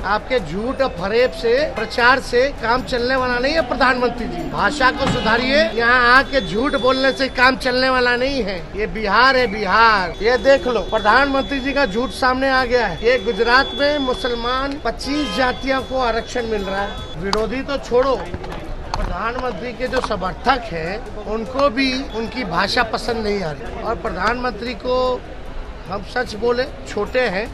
आपके झूठ और फरेब से, प्रचार से काम चलने वाला नहीं है प्रधानमंत्री जी। भाषा को सुधारिए। यहाँ आके झूठ बोलने से काम चलने वाला नहीं है। ये बिहार है, बिहार। ये देख लो, प्रधानमंत्री जी का झूठ सामने आ गया है। ये गुजरात में मुसलमान 25 जातियों को आरक्षण मिल रहा है। विरोधी तो छोड़ो, प्रधानमंत्री के जो समर्थक हैं उनको भी उनकी भाषा पसंद नहीं आ रही। और प्रधानमंत्री को हम सच बोले छोटे हैं,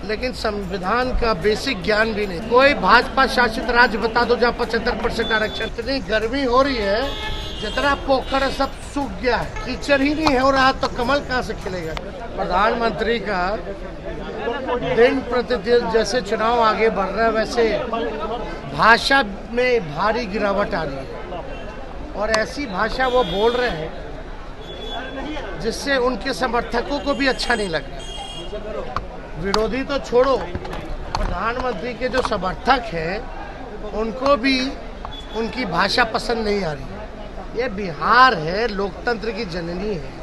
लेकिन संविधान का बेसिक ज्ञान भी नहीं। कोई भाजपा शासित राज्य बता दो जहाँ 75% आरक्षण। इतनी गर्मी हो रही है, जितना पोखर है सब सूख गया है, कीचड़ ही नहीं हो रहा, तो कमल कहाँ से खिलेगा। प्रधानमंत्री का दिन प्रतिदिन जैसे चुनाव आगे बढ़ रहा है, वैसे भाषा में भारी गिरावट आ रही है। और ऐसी भाषा वो बोल रहे हैं जिससे उनके समर्थकों को भी अच्छा नहीं लग रहा। विरोधी तो छोड़ो, प्रधानमंत्री के जो समर्थक हैं उनको भी उनकी भाषा पसंद नहीं आ रही। ये बिहार है, लोकतंत्र की जननी है,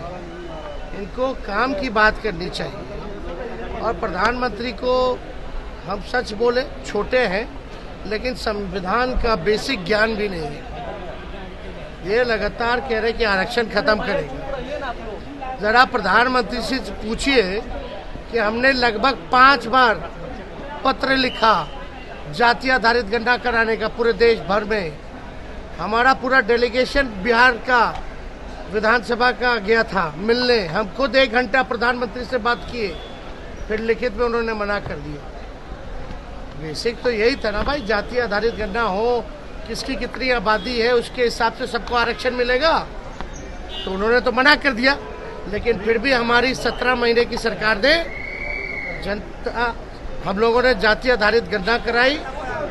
इनको काम की बात करनी चाहिए। और प्रधानमंत्री को हम सच बोले छोटे हैं, लेकिन संविधान का बेसिक ज्ञान भी नहीं है। ये लगातार कह रहे कि आरक्षण खत्म करेंगे। जरा प्रधानमंत्री से पूछिए कि हमने लगभग 5 बार पत्र लिखा जाति आधारित गणना कराने का पूरे देश भर में। हमारा पूरा डेलीगेशन बिहार का विधानसभा का गया था मिलने। हम खुद 1 घंटा प्रधानमंत्री से बात किए, फिर लिखित में उन्होंने मना कर दिया। बेसिक तो यही था ना भाई, जाति आधारित गणना हो, किसकी कितनी आबादी है उसके हिसाब से सबको आरक्षण मिलेगा। तो उन्होंने तो मना कर दिया, लेकिन फिर भी हमारी 17 महीने की सरकार ने जनता, हम लोगों ने जाति आधारित गणना कराई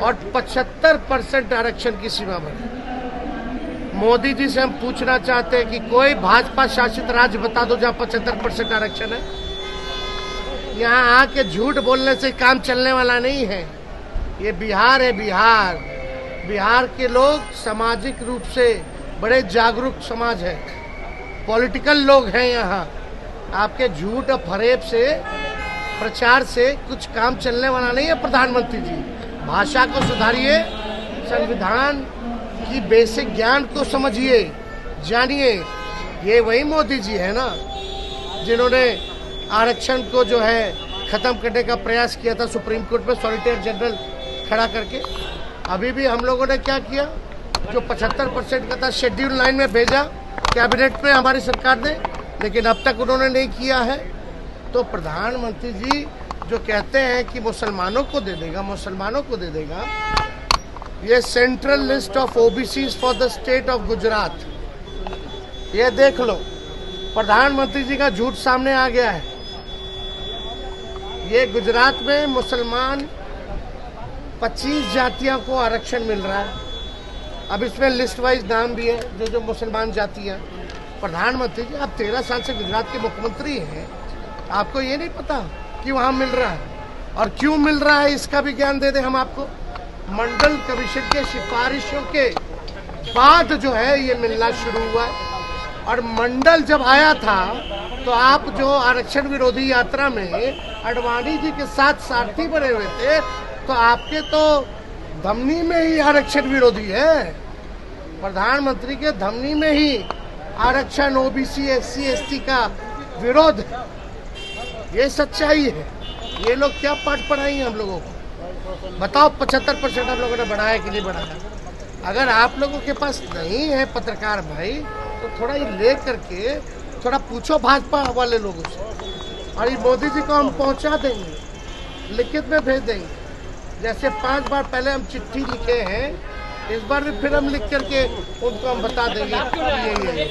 और 75% आरक्षण की सीमा बढ़ी। मोदी जी से हम पूछना चाहते हैं कि कोई भाजपा शासित राज्य बता दो जहाँ 75% आरक्षण है। यहाँ आके झूठ बोलने से काम चलने वाला नहीं है। ये बिहार है, बिहार। बिहार के लोग सामाजिक रूप से बड़े जागरूक समाज है, पॉलिटिकल लोग हैं। यहाँ आपके झूठ और फरेब से, प्रचार से कुछ काम चलने वाला नहीं है प्रधानमंत्री जी। भाषा को सुधारिए, संविधान की बेसिक ज्ञान को समझिए, जानिए। ये वही मोदी जी है ना जिन्होंने आरक्षण को जो है खत्म करने का प्रयास किया था सुप्रीम कोर्ट में सॉलिसिटर जनरल खड़ा करके। अभी भी हम लोगों ने क्या किया, जो 75% का था शेड्यूल 9 में भेजा कैबिनेट में हमारी सरकार ने, लेकिन अब तक उन्होंने नहीं किया है। तो प्रधानमंत्री जी जो कहते हैं कि मुसलमानों को दे देगा, मुसलमानों को दे देगा, ये central list of OBCs for the state of Gujarat. ये देख लो, प्रधानमंत्री जी का झूठ सामने आ गया है। ये गुजरात में मुसलमान 25 जातियों को आरक्षण मिल रहा है। अब इसमें लिस्ट वाइज नाम भी है जो मुसलमान जातियाँ। प्रधानमंत्री जी, आप 13 साल से गुजरात के मुख्यमंत्री हैं, आपको ये नहीं पता कि वहाँ मिल रहा है और क्यों मिल रहा है, इसका भी ज्ञान दे दें हम आपको। मंडल कमीशन के सिफारिशों के बाद जो है ये मिलना शुरू हुआ। और मंडल जब आया था तो आप जो आरक्षण विरोधी यात्रा में अडवाणी जी के साथ सारथी बने हुए थे, तो आपके तो धमनी में ही आरक्षण विरोधी है। प्रधानमंत्री के धमनी में ही आरक्षण, ओबीसी, एससी, एसटी का विरोध है। ये सच्चाई है। ये लोग क्या पाठ पढ़ाएंगे हम लोगों को? बताओ, 75% हम लोगों ने बढ़ाया कि नहीं बढ़ाया? अगर आप लोगों के पास नहीं है पत्रकार भाई, तो थोड़ा ये ले करके थोड़ा पूछो भाजपा वाले लोगों से। और ये मोदी जी को हम पहुंचा देंगे, लिखित में भेज देंगे। जैसे 5 बार पहले हम चिट्ठी लिखे हैं, इस बार भी फिर हम लिख करके उनको हम बता देंगे। ये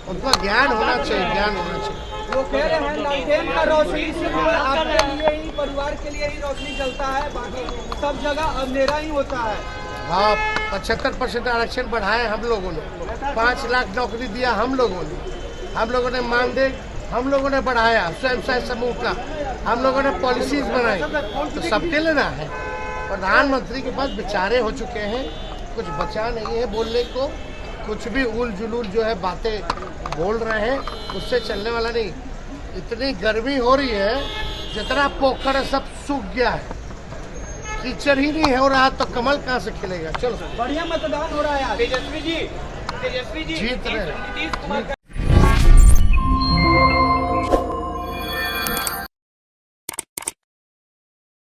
उनका ज्ञान होना चाहिए, ज्ञान होना चाहिए। वो कह रहे हैं लालटेन का रोशनी सिर्फ आपके लिए ही, परिवार के लिए ही रोशनी जलता है, बाकी सब जगह अंधेरा ही होता है। हाँ, 75% आरक्षण बढ़ाए हम लोगों ने, 5 लाख नौकरी दिया हम लोगों ने मानदेय हम लोगों ने बढ़ाया, स्वयं सहायता समूह का हम लोगों ने पॉलिसीज बनाई, तो सबके लेना है। प्रधानमंत्री के पास बेचारे हो चुके हैं, कुछ बचा नहीं है बोलने को। कुछ भी उल जुलूल जो है बातें बोल रहे हैं, उससे चलने वाला नहीं। इतनी गर्मी हो रही है, जितना पोखर है सब सूख गया है, कीचड़ ही नहीं हो रहा तो कमल कहाँ से खिलेगा। चलो बढ़िया मतदान हो रहा है आज। तेजस्वी जी जीत रहे हैं। नीतीश कुमार